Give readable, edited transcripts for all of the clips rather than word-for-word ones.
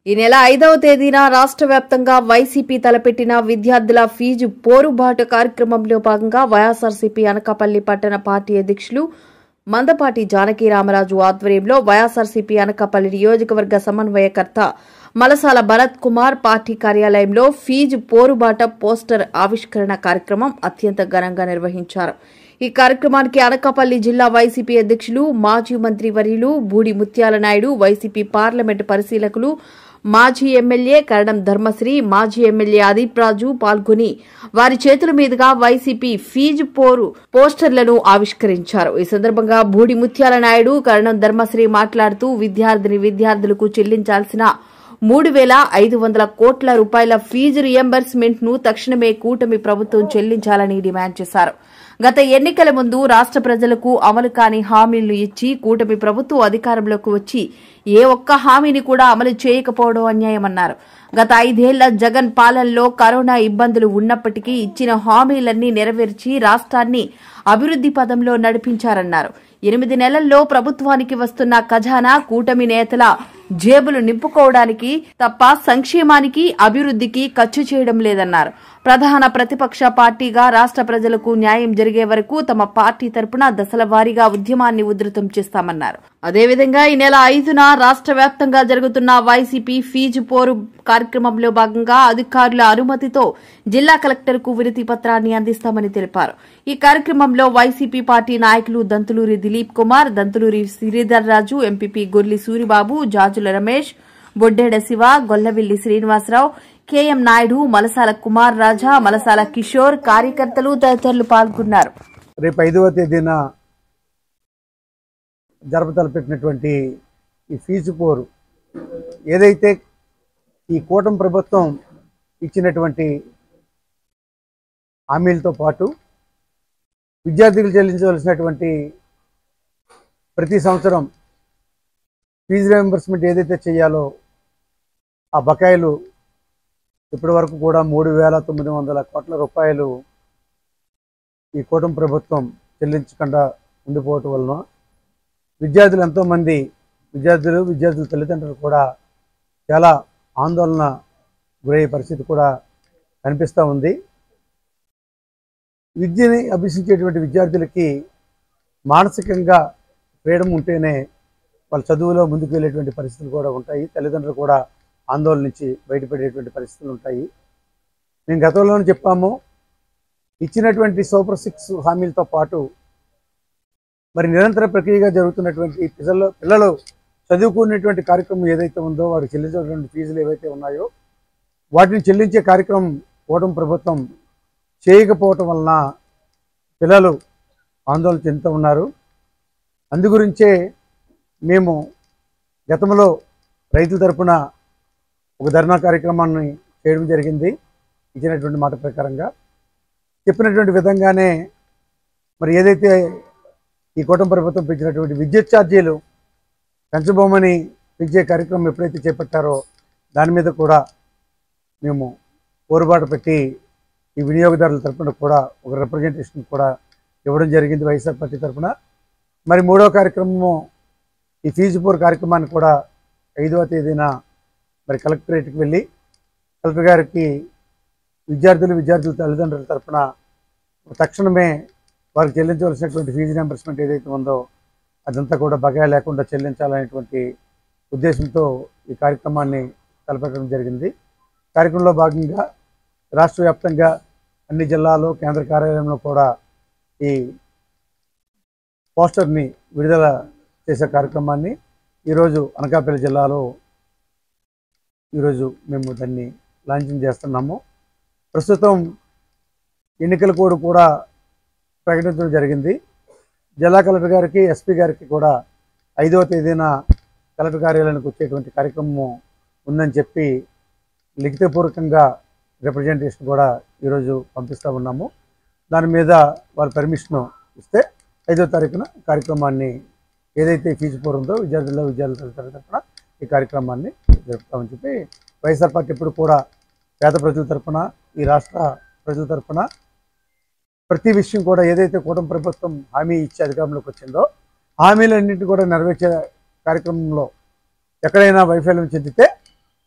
ఈ నెల 5వ తేదీన రాష్ట్ర వ్యాప్తంగా వైసీపీ తలపెట్టిన విద్యార్థుల ఫీజు పోరుబాట కార్యక్రమంలో భాగంగా వైఎస్ఆర్సీపీ అనకాపల్లి పట్టణ పార్టీ అధ్యక్షులు మందపాటి జానకి రామరాజు ఆధ్వర్యంలో వైఎస్ఆర్సీపీ అనకాపల్లి నియోజకవర్గ సమన్వయకర్త మలసాల భరత్ కుమార్ పార్టీ కార్యాలయంలో ఫీజు పోరుబాట పోస్టర్ ఆవిష్కరణ కార్యక్రమం అత్యంత ఘనంగా నిర్వహించారు. ఈ కార్యక్రమానికి అనకాపల్లి జిల్లా వైసీపీ అధ్యక్షులు మాజీ మంత్రి వర్యులు బూడి ముత్యాల నాయుడు, వైసీపీ పార్లమెంటు పరిశీలకులు, మాజీ ఎమ్మెల్యే కరణం ధర్మశ్రీ, మాజీ ఎమ్మెల్యే అదీప్ రాజు పాల్గొని వారి చేతుల మీదుగా వైసీపీ ఫీజు పోరు పోస్టర్లను ఆవిష్కరించారు. ఈ సందర్భంగా బూడి ముత్యాల నాయుడు, కరణం ధర్మశ్రీ మాట్లాడుతూ విద్యార్థులకు చెల్లించాల్సిన 3,500 కోట్ల రూపాయల ఫీజు రియంబర్స్మెంట్ ను తక్షణమే కూటమి ప్రభుత్వం చెల్లించాలని డిమాండ్ చేశారు. గత ఎన్నికల ముందు రాష్ట్ర ప్రజలకు అమలు కాని హామీలను ఇచ్చి కూటమి ప్రభుత్వం అధికారంలోకి వచ్చి ఏ ఒక్క హామీని కూడా అమలు చేయకపోవడం అన్యాయమన్నారు. గత 5 ఏళ్ల జగన్ పాలనలో కరోనా ఇబ్బందులు ఉన్నప్పటికీ ఇచ్చిన హామీలన్నీ నెరవేర్చి రాష్ట్రాన్ని అభివృద్ది పదంలో నడిపించారన్నారు. 8 నెలల్లో ప్రభుత్వానికి వస్తున్న ఖజానా కూటమి నేతల జేబులు నింపుకోవడానికి తప్ప సంక్షేమానికి, అభివృద్దికి ఖర్చు చేయడం లేదన్నారు. ప్రధాన ప్రతిపక్ష పార్టీగా రాష్ట్ర ప్రజలకు న్యాయం జరిగే వరకు తమ పార్టీ తరపున దశల వారీగా ఉద్యమాన్ని ఉధృతం చేస్తామన్నారు. అదేవిధంగా ఈ నెల 5న రాష్ట్ర వ్యాప్తంగా జరుగుతున్న వైసీపీ ఫీజు పోరు కార్యక్రమంలో భాగంగా అధికారుల అనుమతితో జిల్లా కలెక్టర్కు వినతి పత్రాన్ని అందిస్తామని తెలిపారు. ఈ కార్యక్రమంలో వైసీపీ పార్టీ నాయకులు దంతులూరి దిలీప్ కుమార్, దంతులూరి శ్రీధర్ రాజు, ఎంపీపీ గొర్లి సూరిబాబు, జాజుల రమేష్, బొడ్డెడ శివ, గొల్లవిల్లి శ్రీనివాసరావు, కేఎం నాయుడు, మలసాల కుమార్ రాజా, మలసాల కిషోర్, కార్యకర్తలు తదితరులు పాల్గొన్నారు. రేపు 5వ తేదీన జరపతలపెట్టినటువంటి ఈ ఫీజు పోరు ఏదైతే ఈ కూటమి ప్రభుత్వం ఇచ్చినటువంటి హామీలతో పాటు విద్యార్థులు చెల్లించవలసినటువంటి ప్రతి సంవత్సరం ఫీజు రియంబర్స్మెంట్ ఏదైతే చేయాలో ఆ బకాయిలు ఇప్పటి వరకు కూడా 3,900 కోట్ల రూపాయలు ఈ కూటమి ప్రభుత్వం చెల్లించకుండా ఉండిపోవటం వలన విద్యార్థులు ఎంతోమంది విద్యార్థుల తల్లిదండ్రులు కూడా చాలా ఆందోళన గురయ్యే పరిస్థితి కూడా కనిపిస్తూ ఉంది. విద్యని అభ్యసించేటువంటి విద్యార్థులకి మానసికంగా ఫ్రీడమ్ ఉంటేనే వాళ్ళ చదువులో ముందుకు వెళ్ళేటువంటి పరిస్థితులు కూడా ఉంటాయి. తల్లిదండ్రులు కూడా ఆందోళన నుంచి బయటపడేటువంటి పరిస్థితులు ఉంటాయి. మేము గతంలోనే చెప్పాము, ఇచ్చినటువంటి సూపర్ 6 హామీలతో పాటు మరి నిరంతర ప్రక్రియగా జరుగుతున్నటువంటి పిల్లలు చదువుకునేటువంటి కార్యక్రమం ఏదైతే ఉందో వారికి చెల్లించేటువంటి ఫీజులు ఏవైతే ఉన్నాయో వాటిని చెల్లించే కార్యక్రమం కూటమి ప్రభుత్వం చేయకపోవటం వలన పిల్లలు ఆందోళన చెందుతూ ఉన్నారు. అందుగురించే మేము గతంలో రైతుల తరపున ఒక ధర్నా కార్యక్రమాన్ని చేయడం జరిగింది. ఇచ్చినటువంటి మాట ప్రకారంగా చెప్పినటువంటి విధంగానే మరి ఏదైతే ఈ కూటమి ప్రభుత్వం పెంచినటువంటి విద్యుత్ ఛార్జీలు పెంచబోమని పెంచే కార్యక్రమం ఎప్పుడైతే చేపట్టారో దాని మీద కూడా మేము పోరుబాటు పెట్టి ఈ వినియోగదారుల తరఫున కూడా ఒక రిప్రజెంటేషన్ కూడా ఇవ్వడం జరిగింది వైఎస్ఆర్ పార్టీ తరఫున. మరి 3వ కార్యక్రమము ఈ ఫీజు పోరు కార్యక్రమాన్ని కూడా 5వ తేదీన మరి కలెక్టరేట్కి వెళ్ళి కలెక్టర్ గారికి విద్యార్థుల తల్లిదండ్రుల తరఫున తక్షణమే వారికి చెల్లించవలసినటువంటి ఫీజు రియంబర్స్మెంట్ ఏదైతే ఉందో అదంతా కూడా బకాయి లేకుండా చెల్లించాలనేటువంటి ఉద్దేశంతో ఈ కార్యక్రమాన్ని తలపెట్టడం జరిగింది. కార్యక్రమంలో భాగంగా రాష్ట్ర వ్యాప్తంగా అన్ని జిల్లాలు, కేంద్ర కార్యాలయంలో కూడా ఈ పోస్టర్ని విడుదల చేసే కార్యక్రమాన్ని ఈరోజు అనకాపల్లి జిల్లాలో ఈరోజు మేము దాన్ని లాంచింగ్ చేస్తున్నాము. ప్రస్తుతం ఎన్నికల కోడ్ కూడా ప్రకటించడం జరిగింది. జిల్లా కలెక్టర్ గారికి, ఎస్పీ గారికి కూడా 5వ తేదీన కలెక్టర్ కార్యాలయానికి వచ్చేటువంటి కార్యక్రమం ఉందని చెప్పి లిఖితపూర్వకంగా రిప్రజెంటేషన్ కూడా ఈరోజు పంపిస్తూ ఉన్నాము. దాని మీద వాళ్ళ పర్మిషన్ ఇస్తే 5వ తారీఖున కార్యక్రమాన్ని ఏదైతే ఫీజు పోరు ఉందో విద్యార్థుల తరఫున ఈ కార్యక్రమాన్ని జరుపుతామని చెప్పి వైఎస్ఆర్ పార్టీ ఇప్పుడు కూడా పేద ప్రజల తరఫున, ఈ రాష్ట్ర ప్రజల తరఫున ప్రతి విషయం కూడా ఏదైతే కూటమి ప్రభుత్వం హామీ ఇచ్చి అధికారంలోకి వచ్చిందో హామీలన్నింటినీ కూడా నెరవేర్చే కార్యక్రమంలో ఎక్కడైనా వైఫల్యం చెందితే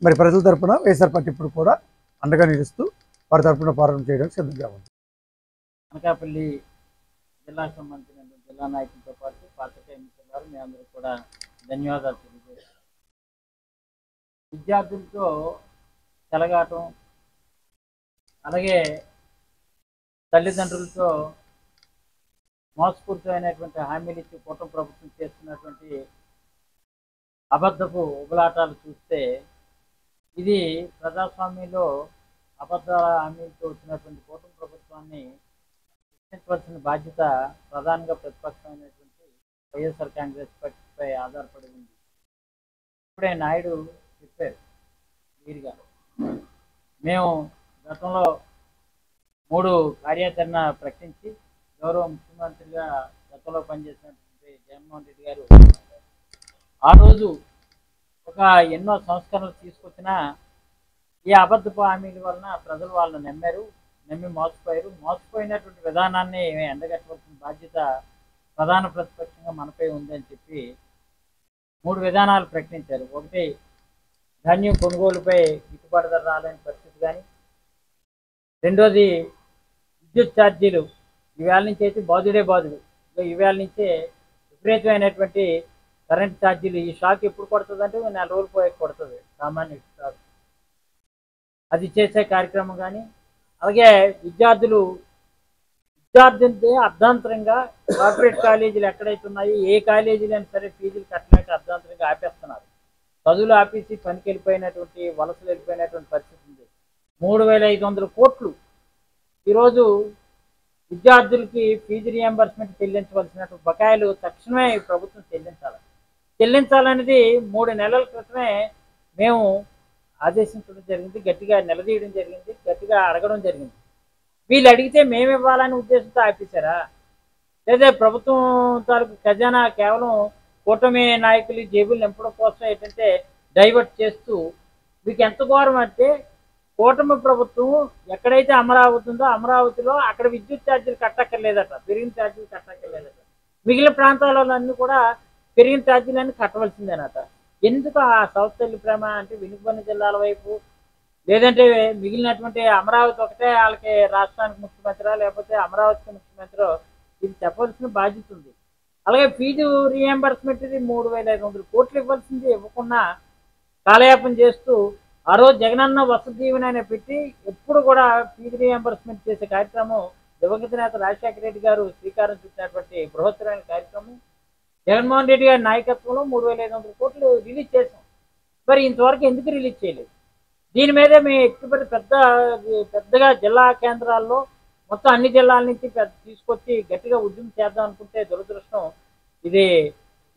మరి ప్రజల తరపున వైఎస్ఆర్ పార్టీ ఇప్పుడు కూడా అండగా నిలుస్తూ వారి తరపున పోరాటం చేయడానికి సిద్ధంగా ఉంది. అనకాపల్లి జిల్లాకు సంబంధించిన జిల్లా నాయకులతో పాటు పాత్రికేయ మిత్రులారు మీ అందరూ కూడా ధన్యవాదాలు తెలియజేస్తాను. విద్యార్థులతో చెలగాటం, అలాగే తల్లిదండ్రులతో మోసపూరితమైనటువంటి హామీలు ఇచ్చి కూటమి ప్రభుత్వం చేస్తున్నటువంటి అబద్ధపు ఉబలాటాలు చూస్తే ఇది ప్రజాస్వామ్యంలో అబద్ధాల హామీలతో వచ్చినటువంటి కూటమి ప్రభుత్వాన్ని రక్షించవలసిన బాధ్యత ప్రధానంగా ప్రతిపక్షమైనటువంటి వైఎస్ఆర్ కాంగ్రెస్ పార్టీపై ఆధారపడి ఉంది. ఇప్పుడే నాయుడు చెప్పారు క్లియర్గా, మేము గతంలో 3 కార్యాచరణ ప్రకటించి గౌరవ ముఖ్యమంత్రిగా గతంలో పనిచేసినటువంటి జగన్మోహన్ రెడ్డి గారు ఆ రోజు ఎన్నో సంస్కరణలు తీసుకొచ్చినా ఈ అబద్ధపు హామీల వలన ప్రజలు వాళ్ళని నమ్మి మోసపోయినటువంటి విధానాన్ని ఎండగట్టవలసిన బాధ్యత ప్రధాన ప్రతిపక్షంగా మనపై ఉందని చెప్పి 3 విధానాలు ప్రకటించారు. ఒకటి, ధాన్యం కొనుగోలుపై గిట్టుబాటు ధర రాలేని పరిస్థితి కానీ, రెండోది విద్యుత్ ఛార్జీలు ఈవేళ నుంచి అయితే బాధుడే ఈవేళ నుంచే విపరీతమైనటువంటి కరెంట్ ఛార్జీలు. ఈ షాక్ ఎప్పుడు కొడుతుంది అంటే 4 రోజులు పోయే కొడుతుంది సామాన్య షాక్. అది చేసే కార్యక్రమం కానీ, అలాగే విద్యార్థులు అర్ధాంతరంగా కార్పొరేట్ కాలేజీలు ఎక్కడైతే ఉన్నాయో ఏ కాలేజీలు అయినా సరే ఫీజులు కట్టలేక అర్ధాంతరంగా ఆపేస్తున్నారు. చదువులు ఆపేసి పనికి వెళ్ళిపోయినటువంటి వలసలు వెళ్ళిపోయినటువంటి పరిస్థితి ఉంది. 3,500 కోట్లు ఈరోజు విద్యార్థులకి ఫీజు రియంబర్స్మెంట్ చెల్లించవలసినటువంటి బకాయిలు తక్షణమే ప్రభుత్వం చెల్లించాలనేది 3 నెలల క్రితమే మేము ఆదేశించడం జరిగింది, గట్టిగా నిలదీయడం జరిగింది, గట్టిగా అడగడం జరిగింది. వీళ్ళు అడిగితే మేము ఇవ్వాలనే ఉద్దేశంతో ఆపేశారా, లేదా ప్రభుత్వం తాలూకు ఖజానా కేవలం కూటమి నాయకులు జేబులు నింపడం కోసం ఏంటంటే డైవర్ట్ చేస్తూ, మీకు ఎంత ఘోరం అంటే కూటమి ప్రభుత్వం ఎక్కడైతే అమరావతి ఉందో అమరావతిలో అక్కడ విద్యుత్ ఛార్జీలు కట్టక్కర్లేదట, పెరిగిన ఛార్జీలు కట్టక్కర్లేదట. మిగిలిన ప్రాంతాలన్నీ కూడా పెరిగిన ఛార్జీలన్నీ కట్టవలసిందేనట. ఎందుకు ఆ సౌత్ ప్రేమ అంటే వెనుకబడిన జిల్లాల వైపు, లేదంటే మిగిలినటువంటి అమరావతి ఒకటే వాళ్ళకి రాష్ట్రానికి ముఖ్యమంత్రి లేకపోతే అమరావతికి ముఖ్యమంత్రి, ఇది చెప్పవలసిన బాధ్యత ఉంది. అలాగే ఫీజు రియంబర్స్మెంట్ ఇది 3,500 కోట్లు ఇవ్వాల్సింది ఇవ్వకుండా కాలయాపన చేస్తూ ఆ రోజు జగనన్న వసతి దీవెన పెట్టి ఎప్పుడు కూడా ఫీజు రియంబర్స్మెంట్ చేసే కార్యక్రమం దివంగత నేత రాజశేఖర రెడ్డి గారు శ్రీకారం చుట్టినటువంటి బృహత్తరమైన కార్యక్రమం. జగన్మోహన్ రెడ్డి గారి నాయకత్వంలో 3,500 కోట్లు రిలీజ్ చేశాం. మరి ఇంతవరకు ఎందుకు రిలీజ్ చేయలేదు? దీని మీదే మేము ఎక్కువ పెద్దగా జిల్లా కేంద్రాల్లో మొత్తం అన్ని జిల్లాల నుంచి తీసుకొచ్చి గట్టిగా ఉద్యమం చేద్దాం అనుకుంటే దురదృష్టం ఇది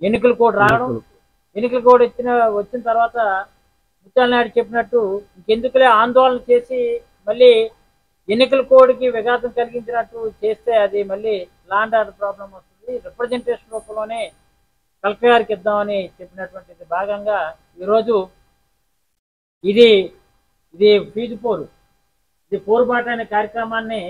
ఎన్నికల కోడ్ రావడం. ఎన్నికల కోడ్ వచ్చిన తర్వాత ముత్యాల నాయుడు చెప్పినట్టు ఇంకెందుకులే ఆందోళన చేసి మళ్ళీ ఎన్నికల కోడ్కి విఘాతం కలిగించినట్టు చేస్తే అది మళ్ళీ లా అండ్ ఆర్డర్ ప్రాబ్లం వస్తుంది. రిప్రజెంటేషన్ రూపంలోనే కలెక్టర్ గారికి ఇద్దామని చెప్పినటువంటి భాగంగా ఈరోజు ఇది ఫీజు పోరుబాట అనే కార్యక్రమాన్ని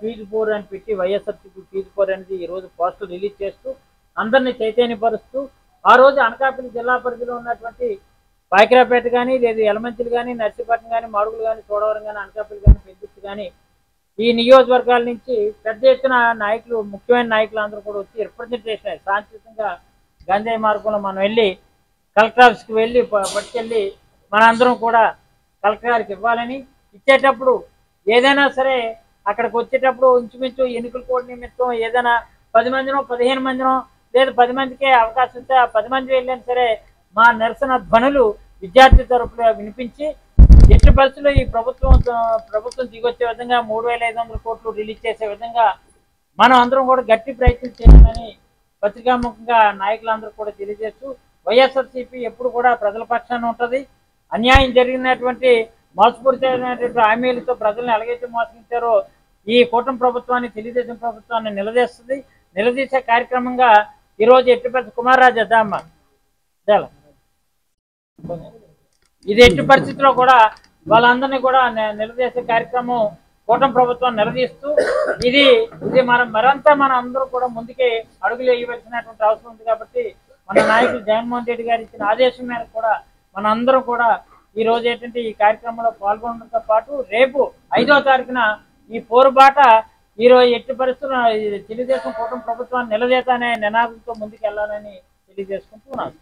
ఫీజు పోరు అని పెట్టి వైఎస్ఆర్సీపీ ఫీజు పోరు అనేది ఈరోజు పోస్టర్ రిలీజ్ చేస్తూ అందరినీ చైతన్యపరుస్తూ, ఆ రోజు అనకాపల్లి జిల్లా పరిధిలో ఉన్నటువంటి పాకిరాపేట కానీ, లేదు యలమంచిలి కానీ, నర్సీపట్నం కానీ, మాడుగులు కానీ, చోడవరం కానీ, అనకాపల్లి కానీ, పెద్దిత్తి కానీ, ఈ నియోజకవర్గాల నుంచి పెద్ద ఎత్తున నాయకులు, ముఖ్యమైన నాయకులు అందరూ కూడా వచ్చి రిప్రజెంటేషన్ శాంతియుతంగా గాంధీ మార్గంలో మనం వెళ్ళి కలెక్టర్ ఆఫీస్కి వెళ్ళి పట్టుకెళ్ళి మనందరం కూడా కలెక్టర్ గారికి ఇవ్వాలని, ఇచ్చేటప్పుడు ఏదైనా సరే అక్కడికి వచ్చేటప్పుడు ఇంచుమించు ఎన్నికల కోడ్ నిమిత్తం ఏదైనా 10 మందినో 15 మందినో లేదు 10 మందికే అవకాశం ఇస్తే ఆ 10 మంది వెళ్ళినా సరే మా నిరసన ధ్వనులు విద్యార్థి తరపున వినిపించి ఎట్టి పరిస్థితుల్లో ఈ ప్రభుత్వం దిగొచ్చే విధంగా 3,500 కోట్లు రిలీజ్ చేసే విధంగా మనం అందరం కూడా గట్టి ప్రయత్నం చేయాలని పత్రికాముఖంగా నాయకులందరూ కూడా తెలియజేస్తూ, వైఎస్ఆర్సీపీ ఎప్పుడు కూడా ప్రజల పక్షాన ఉంటుంది. అన్యాయం జరిగినటువంటి మోసపూరితమైనటువంటి హామీలతో ప్రజల్ని ఎలాగైతే మోసగించారో ఈ కూటమి ప్రభుత్వాన్ని, తెలుగుదేశం ప్రభుత్వాన్ని నిలదీసే కార్యక్రమంగా ఈరోజు ఎట్టిపల్లి కుమారరాజు ఇది ఎట్టి పరిస్థితుల్లో కూడా వాళ్ళందరినీ కూడా నిలదీసే కార్యక్రమం కూటమి ప్రభుత్వం నిలదీస్తూ ఇది మరంతా మన అందరూ కూడా ముందుకే అడుగులు వేయవలసినటువంటి అవసరం ఉంది. కాబట్టి మన నాయకులు జగన్మోహన్ రెడ్డి గారు ఇచ్చిన ఆదేశం మేరకు కూడా మన అందరం కూడా ఈ రోజు ఏంటంటే ఈ కార్యక్రమంలో పాల్గొనడంతో పాటు రేపు 5వ తారీఖున ఈ పోరుబాట ఈరోజు ఎట్టి పరిస్థితుల్లో తెలుగుదేశం కూటమి ప్రభుత్వాన్ని నిలదీత అనే నినాదంతో ముందుకు వెళ్ళాలని తెలియజేసుకుంటున్నాను.